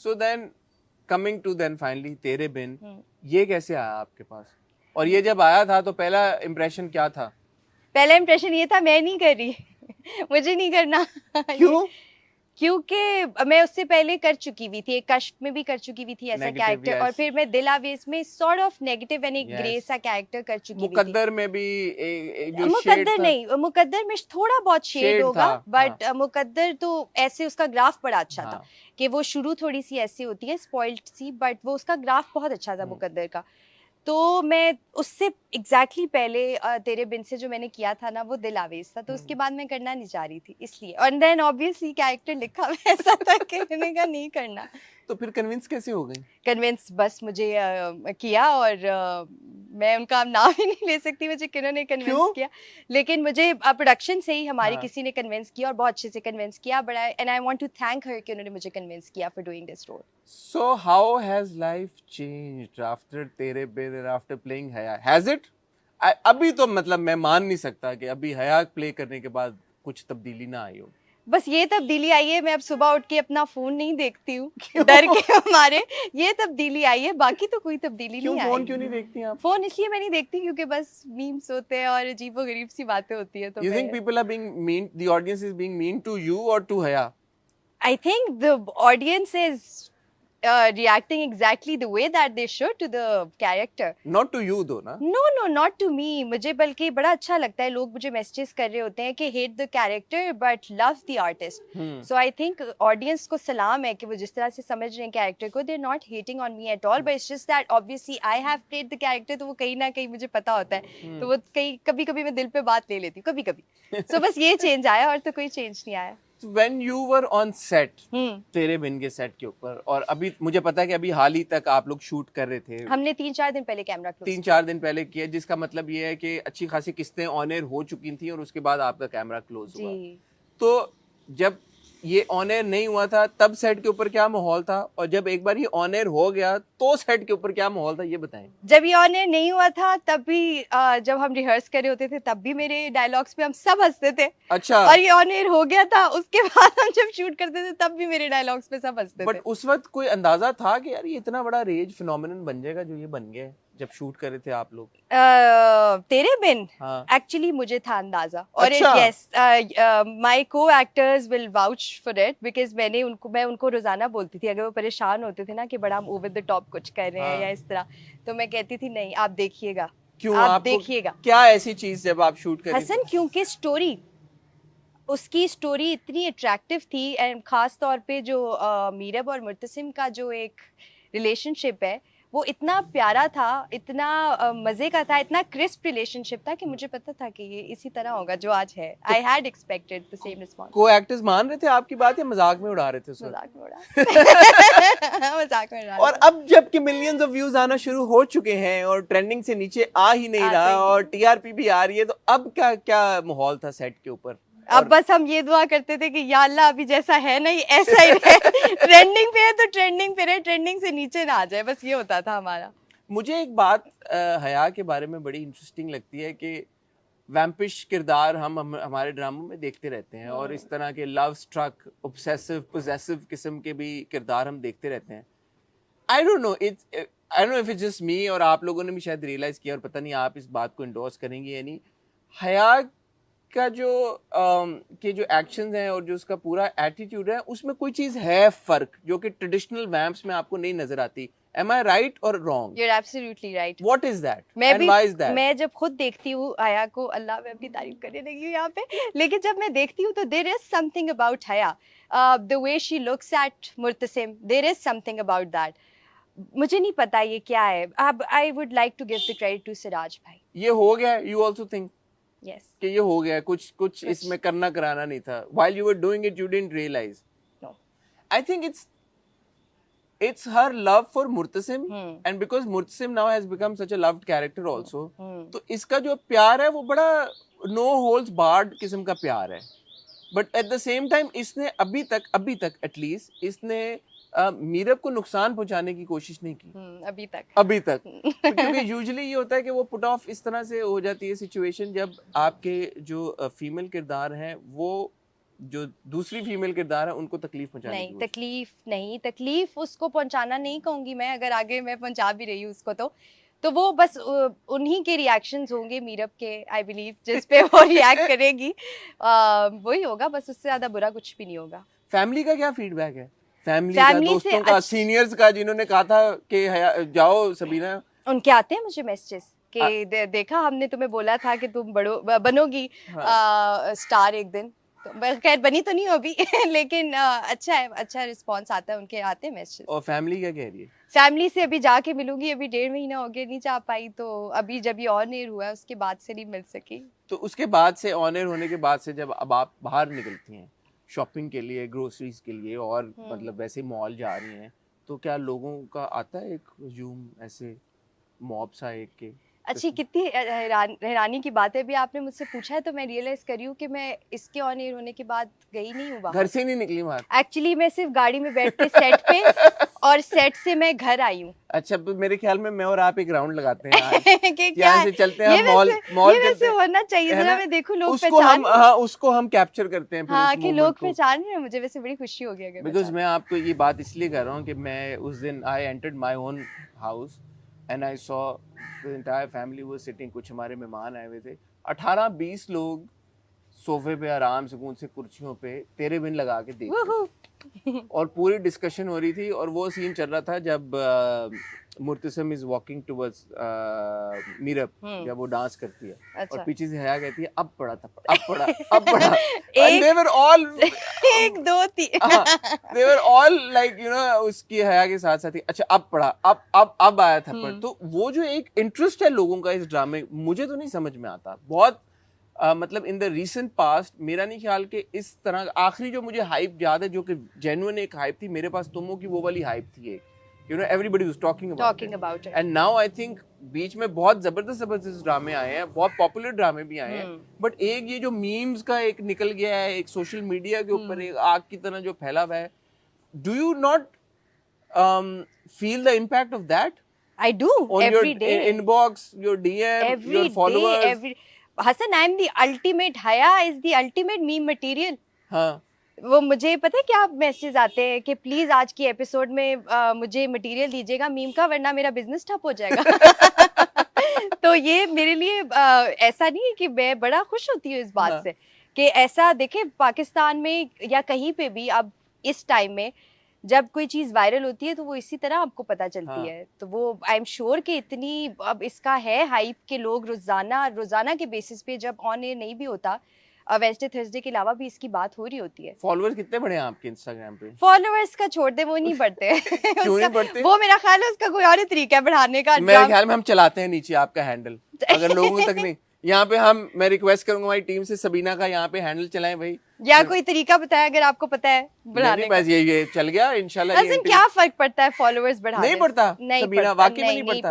So then coming to then finally Tere Bin, ये कैसे आया आपके पास? और ये जब आया था तो पहला इम्प्रेशन क्या था? पहला इम्प्रेशन ये था, मैं नहीं कर रही मुझे नहीं करना। क्यों? क्योंकि मैं उससे पहले कर चुकी हुई थी, एक कश्फ में भी कर चुकी हुई थी ऐसा Negative, कैरेक्टर, और yes. फिर मैं दिल आवेज में सॉर्ट ऑफ नेगेटिव एंड एक ग्रे Yes. सा कैरेक्टर कर चुकी हुई थी। मुकद्दर में भी जो शेड मुकद्दर था, नहीं, मुकद्दर में थोड़ा बहुत शेड शेड होगा, था, बट मुकद्दर तो ऐसे उसका ग्राफ बड़ा अच्छा था हाँ। कि वो शुरू थोड़ी सी ऐसी होती है स्पॉइल्ड सी, बट वो उसका ग्राफ बहुत अच्छा था मुकद्दर का। तो मैं उससे एग्जैक्टली पहले तेरे बिन से जो मैंने किया था ना, वो दिल आवेज था, तो उसके बाद मैं करना नहीं चाह रही थी इसलिए, और देन ऑब्वियसली कैरेक्टर लिखा हुआ ऐसा था कि मैंने कहा नहीं करना। तो फिर कन्विंस कैसे हो गई? कन्विंस बस मुझे किया, और मैं उनका नाम ही नहीं ले सकती मुझे किन्होंने कन्विंस किया, लेकिन मुझे प्रोडक्शन से ही हमारी किसी ने कन्विंस किया और बहुत अच्छे से कन्विंस किया, but I want to thank her कि उन्होंने मुझे कन्विंस किया for doing this role. So how has life changed after तेरे बिन and after playing हया? Has it? अभी तो मतलब मैं मान नहीं सकता कि अभी हया प्ले करने के बाद कुछ तब्दीली ना आई हो। बस ये तब्दीली आई है, मैं अब सुबह उठ के अपना फोन नहीं देखती हूँ डर के हमारे, ये तब्दीली आई है, बाकी तो कोई तब्दीली नहीं आई। फोन क्यों नहीं देखती आप? फोन इसलिए मैं नहीं देखती क्योंकि बस मीम्स होते हैं और अजीबोगरीब सी बातें होती है, तो You think people are being mean? The audience is being mean to you or to हया? I think the audience is reacting exactly the way that they should to the character. Not to you though, ना? No, not to me. मुझे बल्कि बड़ा अच्छा लगता है, लोग मुझे मैसेजेस कर रहे होते हैं कि hate the character but love the artist. So I think audience को सलाम है कि वो जिस तरह से समझ रहे हैं कैरेक्टर को, they're not hating on me at all, but it's just that obviously I have played the character, तो वो कहीं ना कहीं मुझे पता होता है, तो वो कहीं कभी कभी मैं दिल पे बात ले लेती हूँ कभी कभी। So बस ये चेंज आया और तो कोई चेंज नहीं आया। So when you were on set, तेरे बिन के सेट के ऊपर, और अभी मुझे पता है कि अभी हाल ही तक आप लोग शूट कर रहे थे, हमने 3-4 दिन पहले कैमरा क्लोज 3-4 दिन पहले किया, जिसका मतलब ये है कि अच्छी खासी किस्तें ऑन एयर हो चुकी थी और उसके बाद आपका कैमरा क्लोज हुआ। तो जब ये ऑन एयर नहीं हुआ था तब सेट के ऊपर क्या माहौल था, और जब एक बार ये ऑन एयर हो गया तो सेट के ऊपर क्या माहौल था, ये बताएं। जब ये ऑन एयर नहीं हुआ था तब भी जब हम रिहर्स कर रहे होते थे तब भी मेरे डायलॉग्स पे हम सब हंसते थे। अच्छा। और ये ऑन एयर हो गया था उसके बाद हम जब शूट करते थे तब भी मेरे डायलॉग्स पे सब हंसते थे। बट उस वक्त कोई अंदाजा था कि यार ये इतना बड़ा रेज फिनोमिनन बन जाएगा जो ये बन गया जब शूट कर रहे थे आप लोग? तेरे बिन एक्चुअली मुझे था अंदाजा, और यस माय को actors will vouch for it, because मैं उनको रोजाना बोलती थी अगर वो परेशान होते थे ना कि बड़ा हम ओवर द टॉप कुछ कर रहे हैं या इस तरह, तो मैं कहती थी नहीं आप देखिएगा। क्यों? आप देखिएगा क्या ऐसी चीज जब आप शूट कर रहे थे? हसन, क्योंकि उसकी स्टोरी इतनी अट्रैक्टिव थी, एंड खास तौर पे जो मीरब और मुर्तसिम का जो एक रिलेशनशिप है वो इतना प्यारा था, इतना मजे का था, इतना क्रिस्प रिलेशनशिप था कि मुझे पता था कि ये इसी तरह होगा जो आज है। I had expected the same response. को एक्टर्स मान रहे थे आपकी बात या मजाक में उड़ा रहे थे? मजाक में उड़ा मजाक में उड़ा। और अब जबकि मिलियंस ऑफ व्यूज आना शुरू हो चुके हैं और ट्रेंडिंग से नीचे आ ही नहीं रहा और टीआरपी भी आ रही है, तो अब क्या क्या माहौल था सेट के ऊपर? अब बस हम ये दुआ करते थे कि या अल्लाह अभी जैसा है ना ऐसा ही रहे। ट्रेंडिंग पे है तो ट्रेंडिंग पे रहे, ट्रेंडिंग से नीचे ना आ जाए, बस ये होता था हमारा। मुझे एक बात हया के बारे में बड़ी इंटरेस्टिंग लगती है कि वैम्पिश किरदार हम हमारे ड्रामों में देखते रहते हैं और इस तरह के लव स्ट्रक, ऑब्सेसिव, पोजेसिव किस्म के भी किरदार हम देखते रहते हैं। I don't know if it's just me, और आप लोगों ने भी शायद रियलाइज किया, और पता नहीं आप इस बात को इंडोर्स करेंगे या नहीं। हया का जो के जो एक्शंस हैं और जो उसका पूरा एटीट्यूड है उसमें कोई चीज है फर्क जो कि ट्रेडिशनल वैम्प्स में आपको नहीं नजर आती। Am I right or wrong? You're absolutely right. What is that? Why is that? मैं जब खुद देखती हूँ हया को, अल्लाह मैं अपनी तारीफ करने लगी हूँ यहाँ पे, लेकिन जब मैं देखती हूँ तो there is something about हया, the way she looks at Murtasim, there is something about that. मुझे नहीं पता ये क्या है। अब I would like to give the credit to Siraj भाई। ये हो गया? You also think? Yes. कि ये हो गया, कुछ इसमें करना कराना नहीं था। While you were doing it, you didn't realize. No. I think it's her love for Murtasim, and because Murtasim now has become such a loved character also, तो इसका जो प्यार है वो बड़ा no holds barred किस्म का प्यार है। But at the same time इसने अभी तक at least इसने मीरब को नुकसान पहुंचाने की कोशिश नहीं की अभी तक। तो क्योंकि यूजुअली ये होता है कि वो पुट ऑफ इस तरह से हो जाती है सिचुएशन जब आपके जो फीमेल किरदार हैं वो जो दूसरी फीमेल किरदार है उनको तकलीफ पहुंचाने नहीं, की कोशिश? तकलीफ उसको पहुंचाना नहीं कहूंगी मैं, अगर आगे मैं पहुंचा भी रही हूँ उसको तो वो बस उन्हीं के रिएक्शंस होंगे मीरब के, आई बिलीव, जिस पे वो रिएक्ट करेगी, वही होगा बस, उससे ज्यादा बुरा कुछ भी नहीं होगा। फैमिली का क्या फीडबैक है? फैमिली का, फैमिली से दोस्तों का, सीनियर्स का, जिन्होंने कहा था कि जाओ सबीना? उनके आते हैं मुझे मैसेजेस कि देखा हमने तुम्हें बोला था कि तुम बनोगी स्टार एक दिन, तो खैर बनी तो नहीं हो अभी लेकिन अच्छा है, अच्छा रिस्पांस आता है, उनके आते हैं मैसेजेस। और फैमिली क्या कह रही है? फैमिली से अभी जाके मिलूंगी, अभी 1.5 महीना हो गया, नहीं जा पाई, तो अभी जब ये ऑन एयर हुआ है उसके बाद से नहीं मिल सकी। तो उसके बाद से, ऑन एयर होने के बाद से, जब अब आप बाहर निकलती हैं शॉपिंग के लिए, ग्रोसरीज के लिए, और मतलब वैसे मॉल जा रही हैं, तो क्या लोगों का आता है एक हुजूम, ऐसे मॉब सा एक के? अच्छी कितनी हैरानी की बात है, अभी आपने मुझसे पूछा है तो मैं रियलाइज करी हूँ कि मैं इसके ऑन एयर होने के बाद गई नहीं हूँ बाहर। घर से नहीं निकली बाहर? एक्चुअली मैं सिर्फ गाड़ी में बैठ के सेट पे और सेट से मैं घर आई हूँ। अच्छा, तो मेरे ख्याल में मैं और आप एक राउंड लगाते हैं आज। कि क्या यहाँ से चलते हैं हम मॉल ये करते वैसे हैं, होना चाहिए, है जरा ना? मैं देखूं लोग उसको पहचान हम, हाँ, उसको हम कैप्चर करते हैं फिर हाँ उस कि moment लोग को। पहचान रहे हैं मुझे, वैसे बड़ी खुशी हो गई अगर बिकॉज पहचान। मैं आपको ये बात इसलिए कर रहा हूँ कि मैं उस दिन I entered my own house and I saw the entire family was sitting. कुछ हमारे मेहमान आए हुए थे, 18-20 लोग सोफे पे आराम सुकून से कुर्सियों पे तेरे बिन लगा के देख रहे थे। और पूरी डिस्कशन हो रही थी, और वो सीन चल रहा था जब मुर्तसम इज वॉकिंग टुवर्ड्स मीरब, जब वो डांस करती है, अच्छा। और पीछे से हया कहती है अब पड़ा था, अब पड़ा, अब पड़ा। And they were all 1 2 3 they were all like, you know, उसकी हया के साथ साथ ही अच्छा अब पड़ा, अब आया था। पर तो वो जो एक इंटरेस्ट है लोगों का इस ड्रामे, मुझे तो नहीं समझ में आता बहुत। मतलब इन द रीसेंट पास्ट मेरा नहीं ख्याल कि इस तरह आखिरी जो मुझे हाइप याद है, जो कि जेन्युइन एक हाइप थी मेरे पास, तुमो की वो वाली हाइप थी एक, you know, everybody was talking about it. And now I think बीच में बहुत जबरदस्त ड्रामे आए हैं, बहुत पॉपुलर ड्रामे भी आए हैं, बट एक ये जो मीम्स का एक निकल गया है, एक सोशल मीडिया के ऊपर एक आग की तरह जो फैला हुआ है, do you not feel the impact of that? I do, on every your day. Inbox, your DM, Every your followers. day, Hassan, I am the ultimate, Haya is the ultimate meme material. हाँ, वो मुझे पता है क्या message आते हैं कि please आज की एपिसोड में मुझे मटेरियल दीजिएगा मीम का, वरना मेरा बिजनेस ठप हो जाएगा। तो ये मेरे लिए ऐसा नहीं है कि मैं बड़ा खुश होती हूँ इस बात से कि ऐसा देखे पाकिस्तान में या कहीं पे भी अब इस टाइम में जब कोई चीज वायरल होती है तो वो इसी तरह आपको पता चलती है। तो वो आई एम श्योर कि इतनी अब इसका है हाइप के लोग रोजाना के बेसिस पे, जब ऑन एयर नहीं भी होता वेडनेसडे थर्सडे के अलावा भी इसकी बात हो रही होती है। फॉलोअर्स कितने बढ़े हैं आपके इंस्टाग्राम पे? फॉलोअर्स का छोड़ दे, वो नहीं बढ़ते। क्यों नहीं बढ़ते? वो मेरा ख्याल है उसका कोई और ही तरीका है बढ़ाने का। मेरे ख्याल में हम चलाते हैं नीचे आपका हैंडल, अगर लोगों तक नहीं। यहाँ पे मैं रिक्वेस्ट करूंगा हमारी टीम से, सबीना का यहाँ पे हैंडल चलाएं भाई, या कोई तरीका बताया अगर आपको पता है बढ़ाने का। बस ये चल गया इंशाल्लाह। क्या फर्क पड़ता है फॉलोअर्स बढ़ाने? नहीं पड़ता नहीं सबीना, वाकई में नहीं पड़ता।